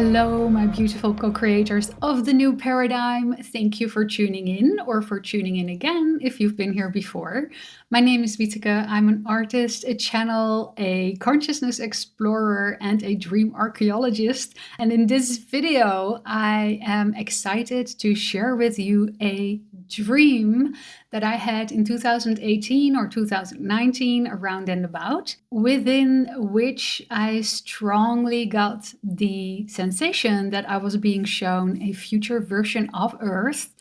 Hello, my beautiful co-creators of the new paradigm. Thank you for tuning in or for tuning in again if you've been here before. My name is Wieteke. I'm an artist, a channel, a consciousness explorer, and a dream archaeologist. And in this video, I am excited to share with you a dream that I had in 2018 or 2019, around and about, within which I strongly got the sensation that I was being shown a future version of Earth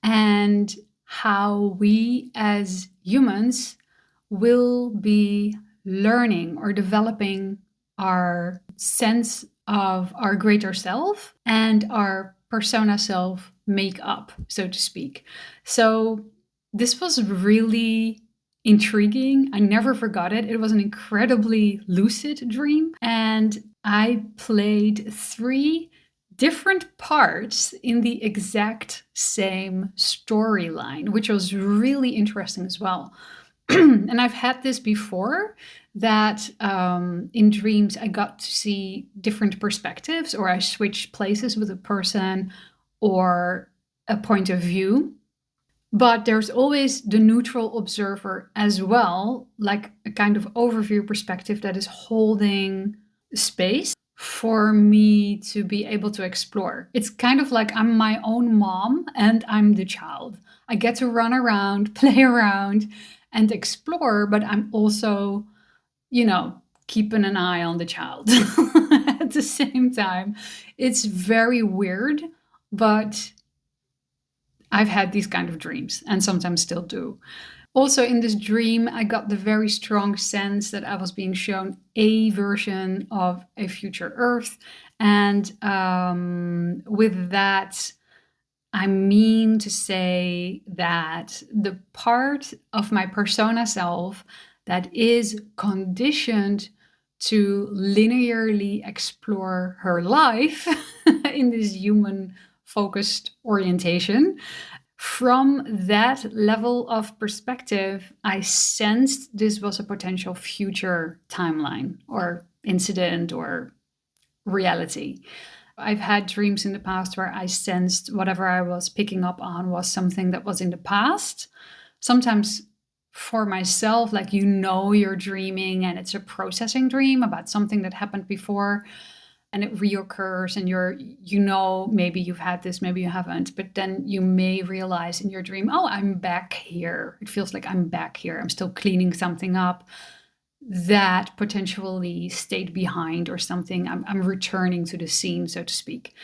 and how we as humans will be learning or developing our sense of our greater self and our persona self make up, so to speak. So this was really intriguing. I never forgot it. It was an incredibly lucid dream. And I played 3 different parts in the exact same storyline, which was really interesting as well. And I've had this before, that in dreams I got to see different perspectives, or I switched places with a person or a point of view. But there's always the neutral observer as well, like a kind of overview perspective that is holding space for me to be able to explore. It's kind of like I'm my own mom and I'm the child. I get to run around, play around, and explore, but I'm also, keeping an eye on the child at the same time. It's very weird, but I've had these kind of dreams and sometimes still do. Also, in this dream, I got the very strong sense that I was being shown a version of a future Earth. And with that, I mean to say that the part of my persona self that is conditioned to linearly explore her life in this human focused orientation, from that level of perspective, I sensed this was a potential future timeline or incident or reality. I've had dreams in the past where I sensed whatever I was picking up on was something that was in the past. Sometimes for myself, like, you're dreaming and it's a processing dream about something that happened before and it reoccurs, and maybe you've had this, maybe you haven't, but then you may realize in your dream, oh, I'm back here. It feels like I'm back here. I'm still cleaning something up that potentially stayed behind or something. I'm returning to the scene, so to speak.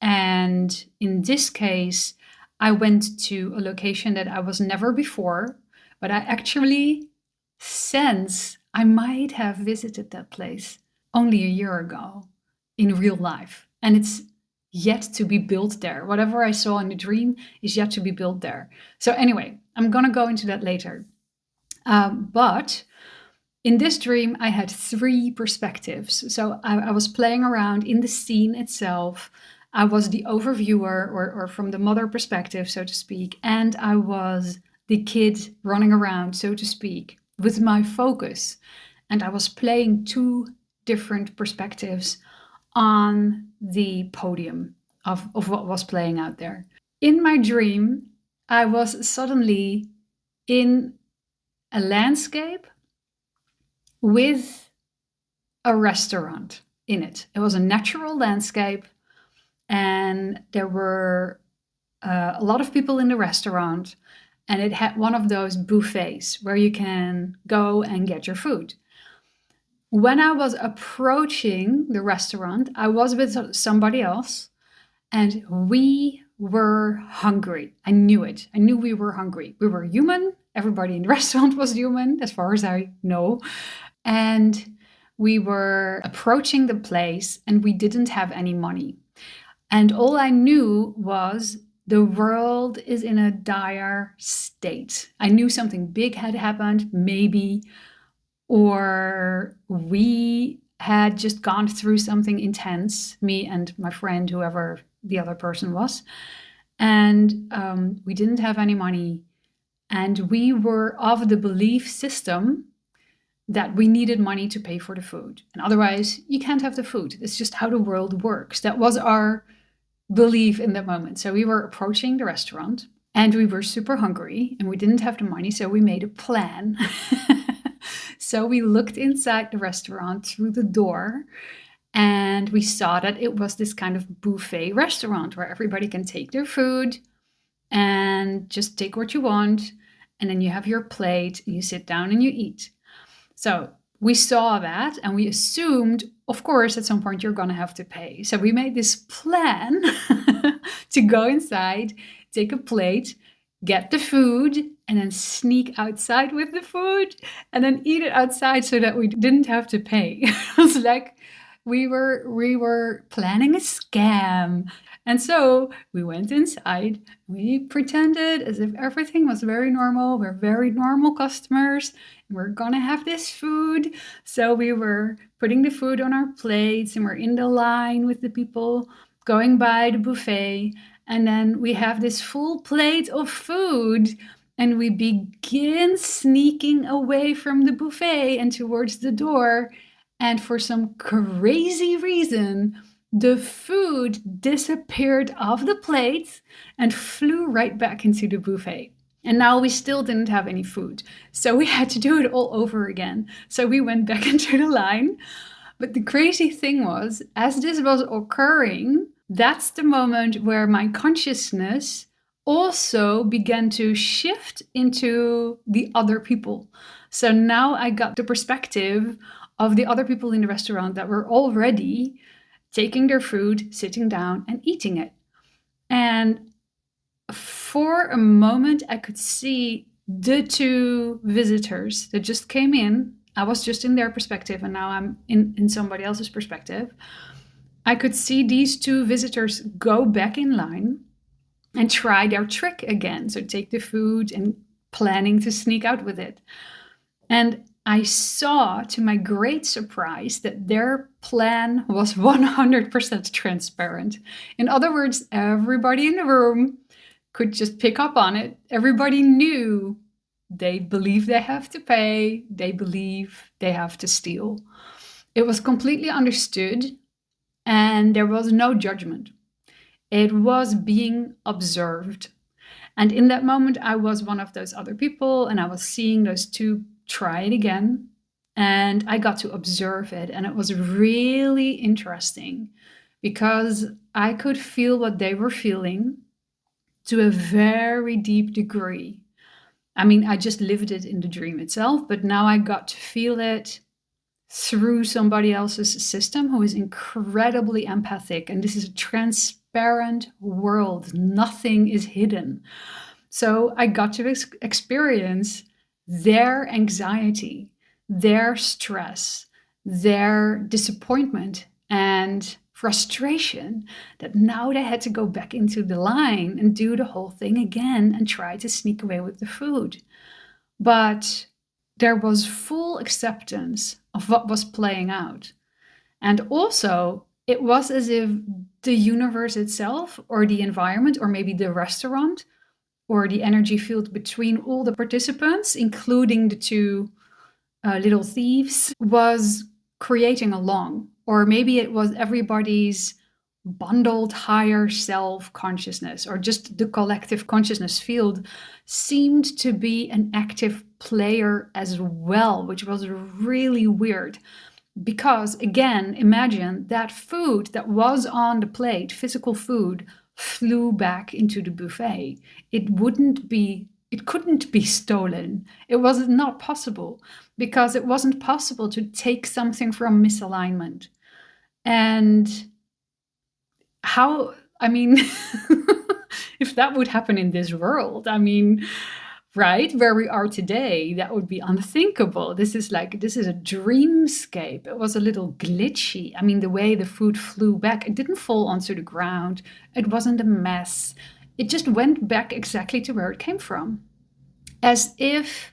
And in this case, I went to a location that I was never before, but I actually sense I might have visited that place only a year ago in real life. And it's yet to be built there. Whatever I saw in the dream is yet to be built there. So anyway, I'm going to go into that later. But in this dream, I had 3 perspectives. So I was playing around in the scene itself. I was the overviewer, or from the mother perspective, so to speak. And I was the kid running around, so to speak, with my focus. And I was playing 2 different perspectives on the podium of what was playing out there. In my dream, I was suddenly in a landscape with a restaurant in it. It was a natural landscape, and there were a lot of people in the restaurant, and it had one of those buffets where you can go and get your food. When I was approaching the restaurant, I was with somebody else, and we were hungry. I knew it. I knew we were hungry. We were human. Everybody in the restaurant was human, as far as I know. And we were approaching the place, and we didn't have any money. And all I knew was the world is in a dire state. I knew something big had happened, maybe, or we had just gone through something intense, me and my friend, whoever the other person was. And we didn't have any money. And we were of the belief system that we needed money to pay for the food. And otherwise, you can't have the food. It's just how the world works. That was our belief in that moment. So we were approaching the restaurant and we were super hungry and we didn't have the money. So we made a plan. So we looked inside the restaurant through the door and we saw that it was this kind of buffet restaurant where everybody can take their food and just take what you want. And then you have your plate and you sit down and you eat. So we saw that and we assumed, of course, at some point you're going to have to pay. So we made this plan to go inside, take a plate, get the food, and then sneak outside with the food and then eat it outside so that we didn't have to pay. It was like we were planning a scam. And so we went inside, we pretended as if everything was very normal. We're very normal customers. We're gonna have this food. So we were putting the food on our plates and we're in the line with the people going by the buffet. And then we have this full plate of food and we begin sneaking away from the buffet and towards the door. And for some crazy reason, the food disappeared off the plate and flew right back into the buffet. And now we still didn't have any food. So we had to do it all over again. So we went back into the line. But the crazy thing was, as this was occurring, that's the moment where my consciousness also began to shift into the other people. So now I got the perspective of the other people in the restaurant that were already taking their food, sitting down and eating it. And for a moment, I could see the two visitors that just came in. I was just in their perspective and now I'm in somebody else's perspective. I could see these two visitors go back in line and try their trick again. So take the food and planning to sneak out with it. And I saw, to my great surprise, that their plan was 100% transparent. In other words, everybody in the room could just pick up on it. Everybody knew they believe they have to pay. They believe they have to steal. It was completely understood and there was no judgment. It was being observed. And in that moment, I was one of those other people and I was seeing those two try it again. And I got to observe it. And it was really interesting because I could feel what they were feeling to a very deep degree. I mean, I just lived it in the dream itself, but now I got to feel it through somebody else's system who is incredibly empathic. And this is a transparent world. Nothing is hidden. So I got to experience their anxiety, their stress, their disappointment and frustration that now they had to go back into the line and do the whole thing again and try to sneak away with the food. But there was full acceptance of what was playing out. And also, it was as if the universe itself or the environment or maybe the restaurant or the energy field between all the participants, including the two little thieves, was creating along. Or maybe it was everybody's bundled higher self consciousness, or just the collective consciousness field seemed to be an active player as well, which was really weird. Because again, imagine that food that was on the plate, physical food, flew back into the buffet. It couldn't be stolen. It was not possible because it wasn't possible to take something from misalignment. And how, I mean, if that would happen in this world, I mean, right, where we are today, that would be unthinkable. This is a dreamscape. It was a little glitchy. I mean, the way the food flew back, it didn't fall onto the ground. It wasn't a mess. It just went back exactly to where it came from. As if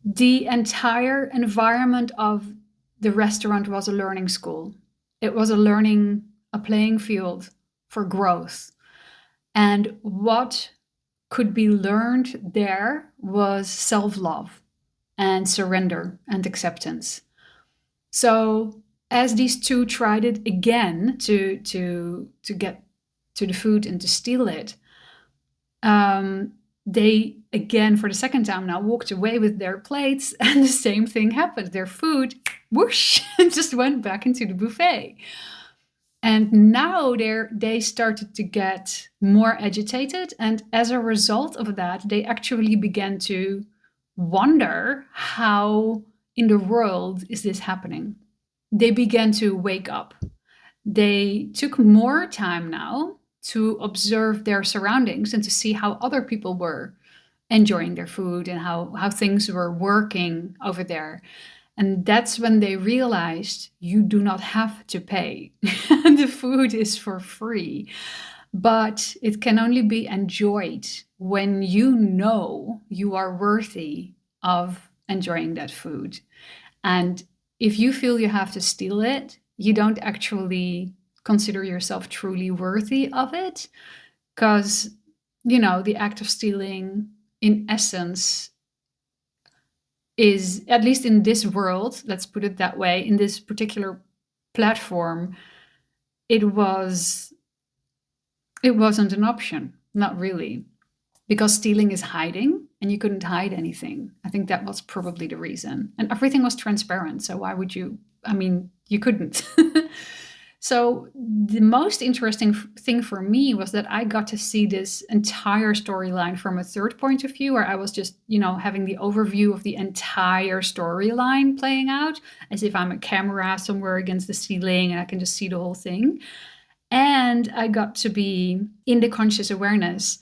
the entire environment of the restaurant was a learning school. It was a playing field for growth. And what could be learned there was self-love. and surrender and acceptance. So as these two tried it again to get to the food and to steal it, they again for the second time now walked away with their plates, and the same thing happened. Their food, whoosh, just went back into the buffet. And now they started to get more agitated, and as a result of that, they actually began to wonder, how in the world is this happening? They began to wake up. They took more time now to observe their surroundings and to see how other people were enjoying their food and how things were working over there. And that's when they realized you do not have to pay. The food is for free, but it can only be enjoyed when you know you are worthy of enjoying that food. And if you feel you have to steal it, you don't actually consider yourself truly worthy of it. Because, the act of stealing, in essence, is, at least in this world, let's put it that way, in this particular platform, it wasn't an option. Not really. Because stealing is hiding, and you couldn't hide anything. I think that was probably the reason. And everything was transparent, so why would you? I mean, you couldn't. So the most interesting thing for me was that I got to see this entire storyline from a third point of view, where I was just, having the overview of the entire storyline playing out, as if I'm a camera somewhere against the ceiling and I can just see the whole thing. And I got to be in the conscious awareness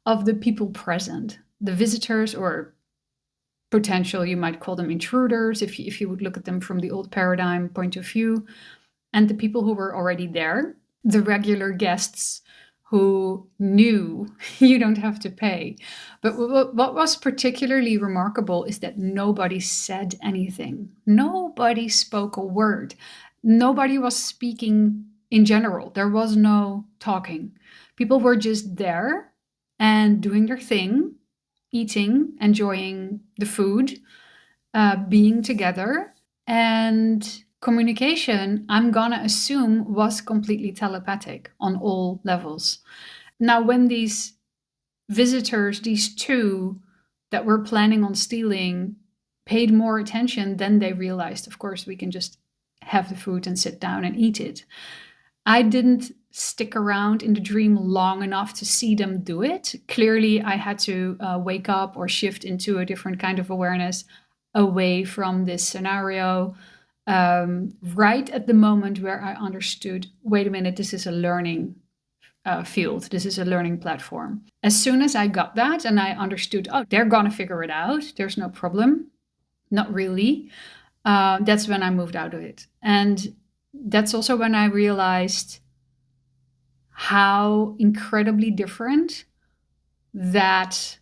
of the people present, the visitors, or potential, you might call them intruders if you would look at them from the old paradigm point of view, and the people who were already there, the regular guests who knew you don't have to pay. But what was particularly remarkable is that nobody said anything. Nobody spoke a word. Nobody was speaking in general. There was no talking. People were just there and doing their thing, eating, enjoying the food, being together. And communication, I'm gonna assume, was completely telepathic on all levels. Now, when these visitors, these two that were planning on stealing, paid more attention, then they realized, of course, we can just have the food and sit down and eat it. I didn't stick around in the dream long enough to see them do it. Clearly, I had to wake up or shift into a different kind of awareness away from this scenario. Right at the moment where I understood, wait a minute, this is a learning field. This is a learning platform. As soon as I got that and I understood, oh, they're going to figure it out. There's no problem. Not really. That's when I moved out of it. And that's also when I realized how incredibly different that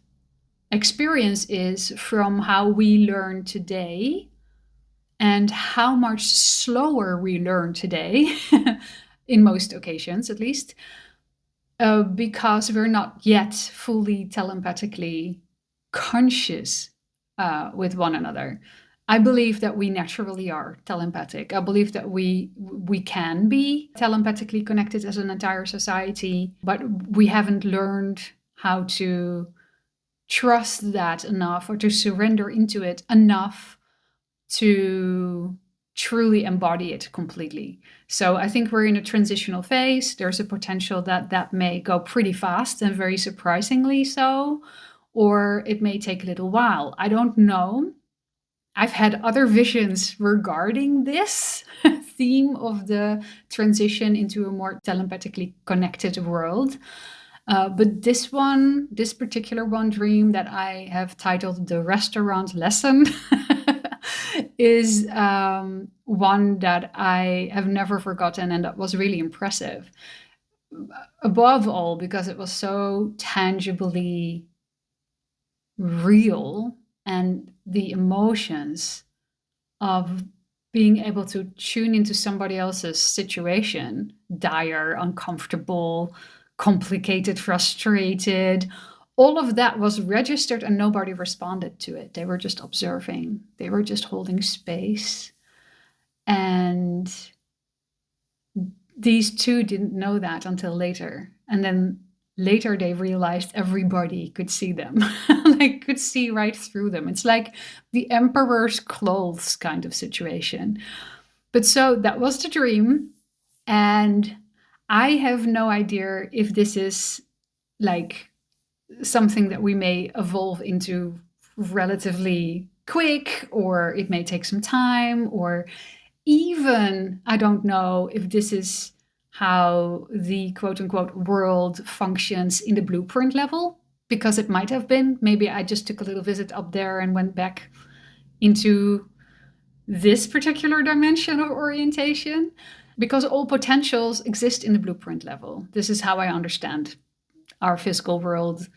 experience is from how we learn today, and how much slower we learn today, in most occasions at least, because we're not yet fully telepathically conscious with one another. I believe that we naturally are telepathic. I believe that we can be telepathically connected as an entire society, but we haven't learned how to trust that enough, or to surrender into it enough to truly embody it completely. So I think we're in a transitional phase. There's a potential that may go pretty fast, and very surprisingly so, or it may take a little while. I don't know. I've had other visions regarding this theme of the transition into a more telepathically connected world. But this particular one dream that I have titled The Restaurant Lesson is one that I have never forgotten, and that was really impressive. Above all, because it was so tangibly real, and the emotions of being able to tune into somebody else's situation, dire, uncomfortable, complicated, frustrated, all of that was registered and nobody responded to it. They were just observing, they were just holding space. And these two didn't know that until later. And then later they realized everybody could see them, like could see right through them. It's like the emperor's clothes kind of situation. But so that was the dream. And I have no idea if this is like something that we may evolve into relatively quick, or it may take some time, or even I don't know if this is how the quote unquote world functions in the blueprint level, because it might have been. Maybe I just took a little visit up there and went back into this particular dimension of orientation, because all potentials exist in the blueprint level. This is how I understand our physical world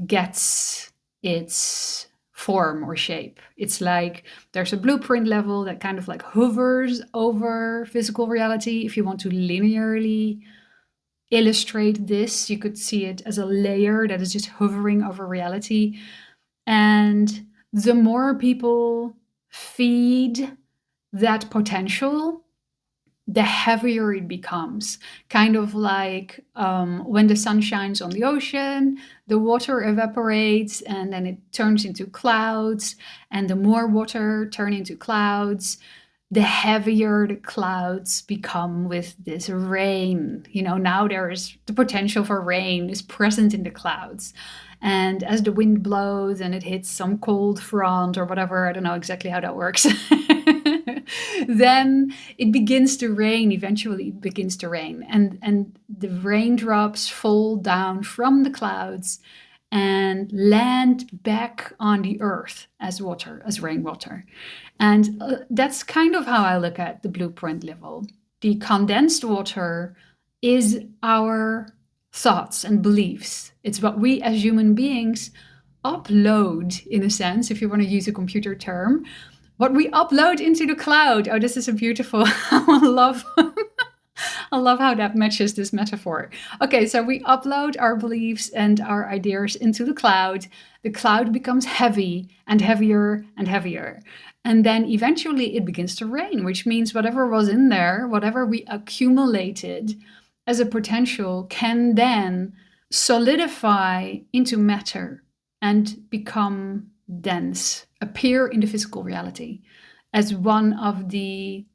gets its form or shape. It's like there's a blueprint level that kind of like hovers over physical reality. If you want to linearly illustrate this, you could see it as a layer that is just hovering over reality. And the more people feed that potential, the heavier it becomes. Kind of like when the sun shines on the ocean, the water evaporates and then it turns into clouds. And the more water turn into clouds, the heavier the clouds become with this rain. You know, now there is the potential for rain is present in the clouds. And as the wind blows and it hits some cold front or whatever, I don't know exactly how that works, then it begins to rain. Eventually it begins to rain. And the raindrops fall down from the clouds and land back on the earth as water, as rainwater. And that's kind of how I look at the blueprint level. The condensed water is our thoughts and beliefs. It's what we as human beings upload, in a sense, if you want to use a computer term, what we upload into the cloud. Oh, this is a beautiful, I love I love how that matches this metaphor. Okay, so we upload our beliefs and our ideas into the cloud. The cloud becomes heavy and heavier and heavier. And then eventually it begins to rain, which means whatever was in there, whatever we accumulated as a potential, can then solidify into matter and become dense, appear in the physical reality as one of the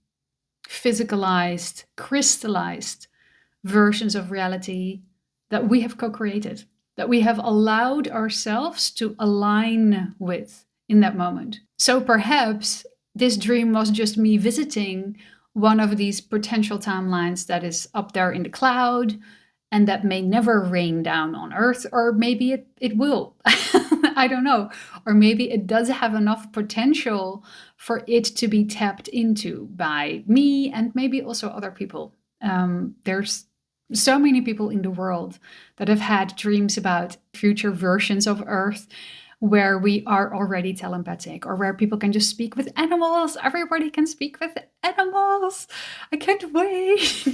physicalized, crystallized versions of reality that we have co-created, that we have allowed ourselves to align with in that moment. So perhaps this dream was just me visiting one of these potential timelines that is up there in the cloud and that may never rain down on Earth, or maybe it will. I don't know. Or maybe it does have enough potential for it to be tapped into by me and maybe also other people. There's so many people in the world that have had dreams about future versions of Earth where we are already telepathic, or where people can just speak with animals. Everybody can speak with animals. I can't wait.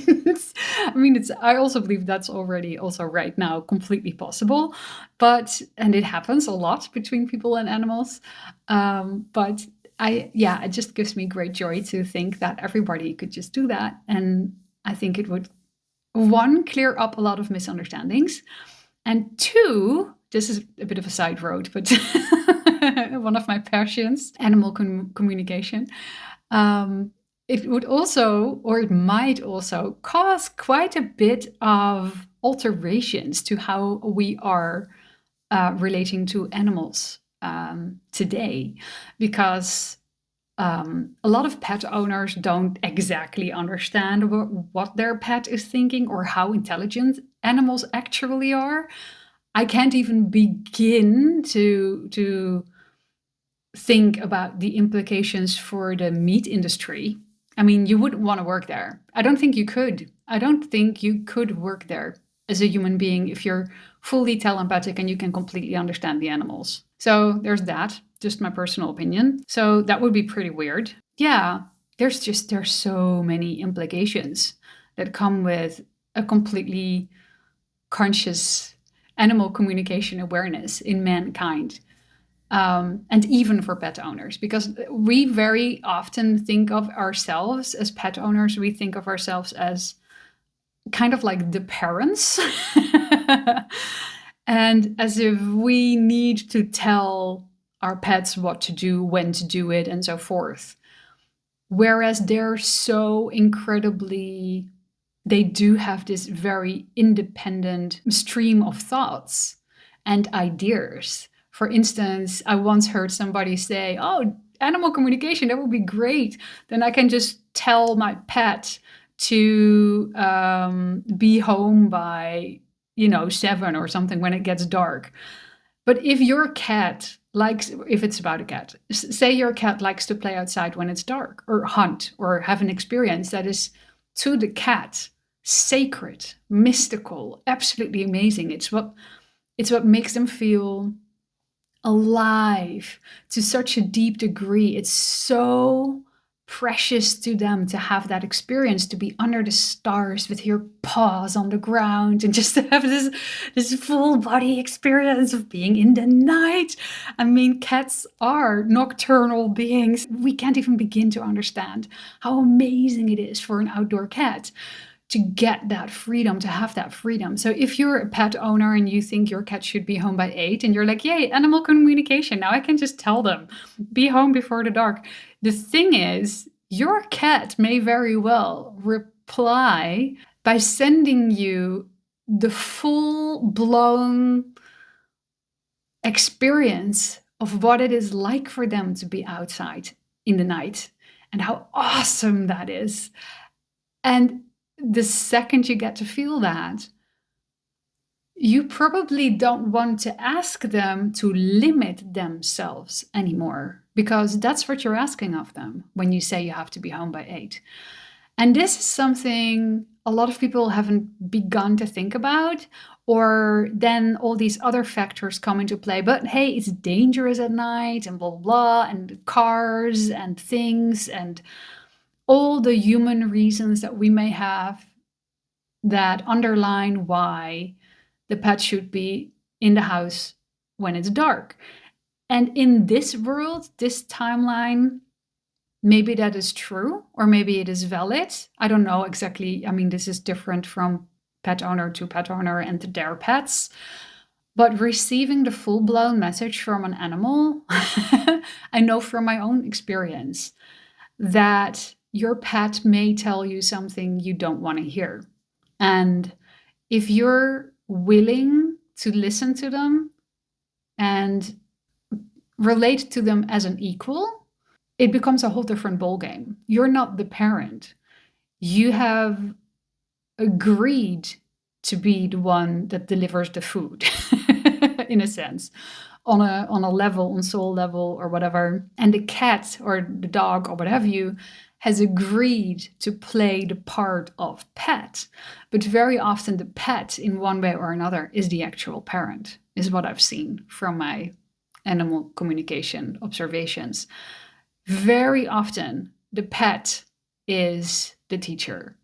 I mean, I also believe that's already also right now completely possible, and it happens a lot between people and animals. But it just gives me great joy to think that everybody could just do that. And I think it would, one, clear up a lot of misunderstandings, and two, this is a bit of a side road, but one of my passions, animal communication. It would also, or it might also, cause quite a bit of alterations to how we are relating to animals today, because a lot of pet owners don't exactly understand what their pet is thinking or how intelligent animals actually are. I can't even begin to think about the implications for the meat industry. I mean, you wouldn't want to work there. I don't think you could. I don't think you could work there as a human being if you're fully telepathic and you can completely understand the animals. So there's that, just my personal opinion. So that would be pretty weird. Yeah, there's so many implications that come with a completely conscious animal communication awareness in mankind. And even for pet owners, because we very often think of ourselves as pet owners, we think of ourselves as kind of like the parents. And as if we need to tell our pets what to do, when to do it, and so forth. Whereas they're so incredibly, they do have this very independent stream of thoughts and ideas. For instance, I once heard somebody say, "Oh, animal communication, that would be great. Then I can just tell my pet to be home by, 7 or something when it gets dark." But if your cat likes, if it's about a cat, say your cat likes to play outside when it's dark, or hunt, or have an experience that is to the cat sacred, mystical, absolutely amazing. It's what makes them feel alive to such a deep degree. It's so precious to them to have that experience, to be under the stars with your paws on the ground and just to have this full body experience of being in the night. I mean, cats are nocturnal beings. We can't even begin to understand how amazing it is for an outdoor cat to get that freedom, to have that freedom. So if you're a pet owner and you think your cat should be home by 8 and you're like, yay, animal communication, now I can just tell them, be home before the dark. The thing is, your cat may very well reply by sending you the full-blown experience of what it is like for them to be outside in the night and how awesome that is. And the second you get to feel that, you probably don't want to ask them to limit themselves anymore, because that's what you're asking of them when you say you have to be home by 8. And this is something a lot of people haven't begun to think about, or then all these other factors come into play. But hey, it's dangerous at night and blah, blah, blah, and cars and things and all the human reasons that we may have that underline why the pet should be in the house when it's dark. And in this world, this timeline, maybe that is true, or maybe it is valid. I don't know exactly. I mean, this is different from pet owner to pet owner and to their pets. But receiving the full-blown message from an animal, I know from my own experience that your pet may tell you something you don't want to hear. And if you're willing to listen to them and relate to them as an equal, it becomes a whole different ballgame. You're not the parent. You have agreed to be the one that delivers the food, in a sense, on a level, on soul level or whatever. And the cat or the dog or what have you has agreed to play the part of pet. But very often the pet, in one way or another, is the actual parent, is what I've seen from my animal communication observations. Very often the pet is the teacher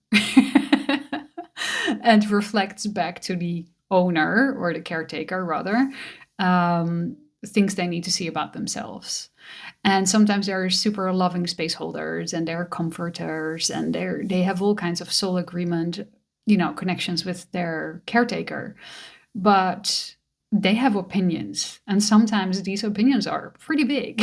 and reflects back to the owner, or the caretaker rather, things they need to see about themselves. And sometimes they're super loving space holders and they're comforters and they have all kinds of soul agreement, connections with their caretaker. But they have opinions, and sometimes these opinions are pretty big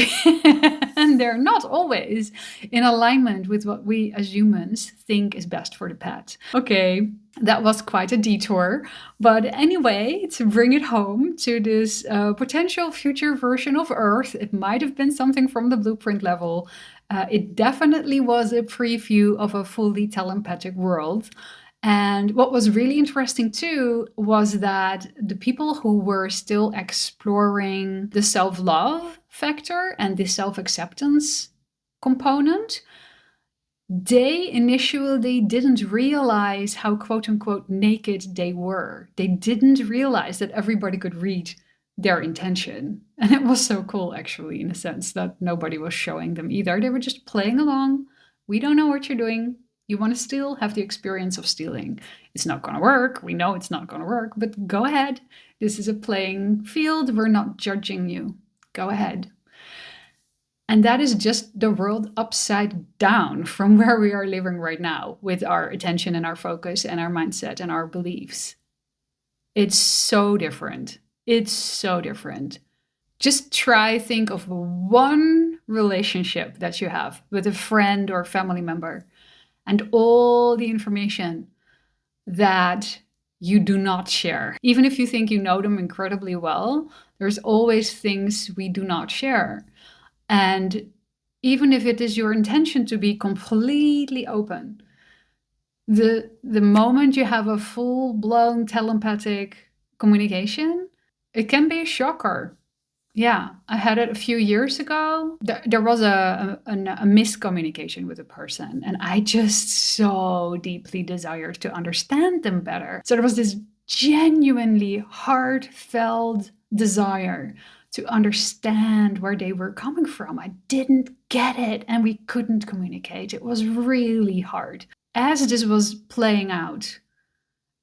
and they're not always in alignment with what we as humans think is best for the pet. Okay, that was quite a detour, but anyway, to bring it home to this potential future version of Earth, it might have been something from the blueprint level. It definitely was a preview of a fully telepathic world. And what was really interesting too was that the people who were still exploring the self-love factor and the self-acceptance component, they initially didn't realize how quote unquote naked they were. They didn't realize that everybody could read their intention. And it was so cool, actually, in a sense that nobody was showing them either. They were just playing along. We don't know what you're doing. You want to steal? Have the experience of stealing. It's not going to work. We know it's not going to work, but go ahead. This is a playing field. We're not judging you. Go ahead. And that is just the world upside down from where we are living right now with our attention and our focus and our mindset and our beliefs. It's so different. It's so different. Just think of one relationship that you have with a friend or family member and all the information that you do not share. Even if you think you know them incredibly well, there's always things we do not share. And even if it is your intention to be completely open, the moment you have a full-blown telepathic communication, it can be a shocker. Yeah, I had it a few years ago. There was a miscommunication with a person, and I just so deeply desired to understand them better. So there was this genuinely heartfelt desire to understand where they were coming from. I didn't get it, and we couldn't communicate. It was really hard. As this was playing out,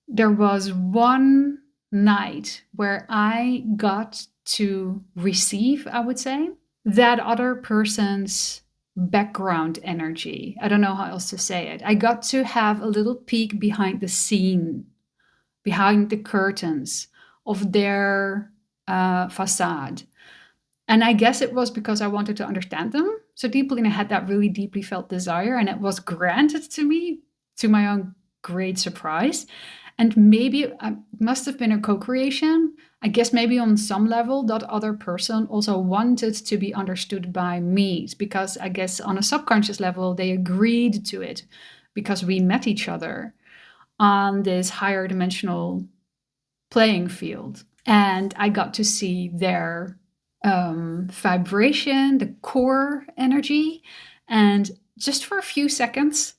there was one night where I got to receive, I would say, that other person's background energy. I don't know how else to say it. I got to have a little peek behind the scene, behind the curtains of their facade. And I guess it was because I wanted to understand them so deeply, and I had that really deeply felt desire, and it was granted to me to my own great surprise. And maybe it must have been a co-creation. I guess maybe on some level that other person also wanted to be understood by me, because I guess on a subconscious level they agreed to it because we met each other on this higher dimensional playing field. And I got to see their vibration, the core energy, and just for a few seconds,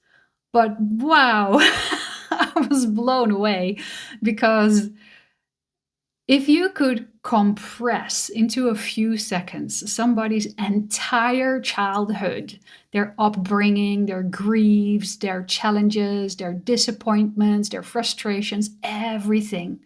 but wow, I was blown away, because if you could compress into a few seconds somebody's entire childhood, their upbringing, their griefs, their challenges, their disappointments, their frustrations, everything,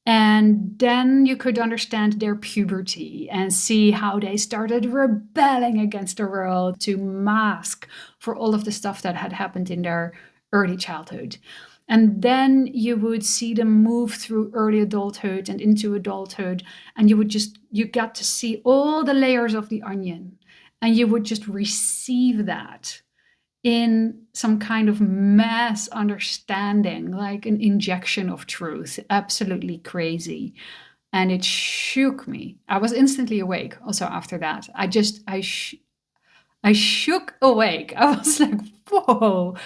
and then you could understand their puberty and see how they started rebelling against the world to mask for all of the stuff that had happened in their early childhood. And then you would see them move through early adulthood and into adulthood, and you got to see all the layers of the onion, and you would just receive that in some kind of mass understanding, like an injection of truth. Absolutely crazy. And it shook me. I was instantly awake also after that. I shook awake. I was like, whoa.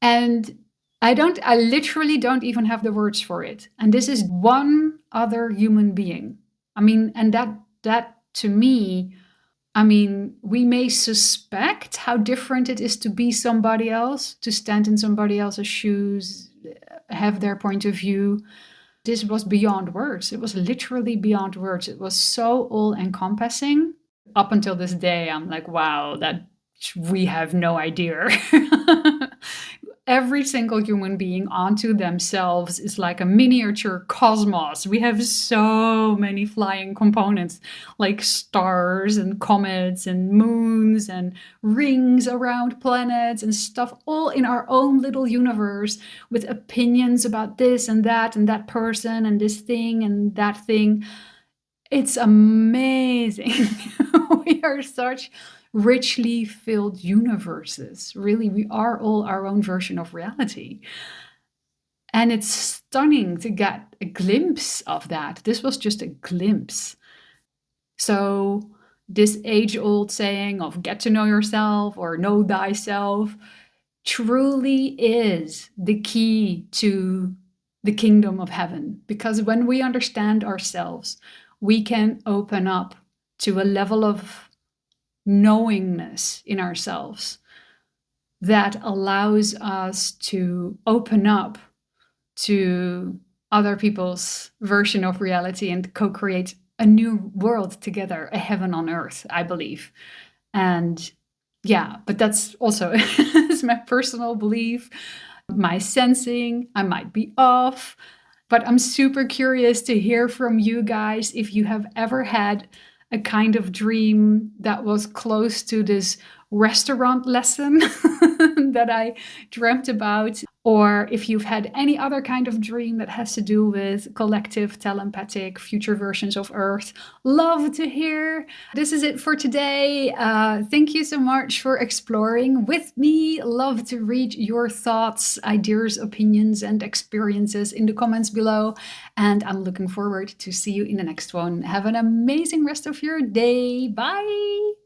And I literally don't even have the words for it. And this is one other human being. I mean, and that to me, I mean, we may suspect how different it is to be somebody else, to stand in somebody else's shoes, have their point of view. This was beyond words. It was literally beyond words. It was so all-encompassing. Up until this day, I'm like, wow, that we have no idea. Every single human being onto themselves is like a miniature cosmos. We have so many flying components, like stars and comets and moons and rings around planets and stuff, all in our own little universe, with opinions about this and that person and this thing and that thing. It's amazing. We are such richly filled universes. Really, we are all our own version of reality. And it's stunning to get a glimpse of that. This was just a glimpse. So this age-old saying of get to know yourself or know thyself truly is the key to the kingdom of heaven. Because when we understand ourselves, we can open up to a level of knowingness in ourselves that allows us to open up to other people's version of reality and co-create a new world together, a heaven on earth, I believe. And yeah, but that's also is my personal belief, my sensing. I might be off. But I'm super curious to hear from you guys if you have ever had a kind of dream that was close to this restaurant lesson that I dreamt about, or if you've had any other kind of dream that has to do with collective telempathic future versions of Earth. Love to hear. This is it for today. Thank you so much for exploring with me. Love to read your thoughts, ideas, opinions, and experiences in the comments below. And I'm looking forward to see you in the next one. Have an amazing rest of your day. Bye.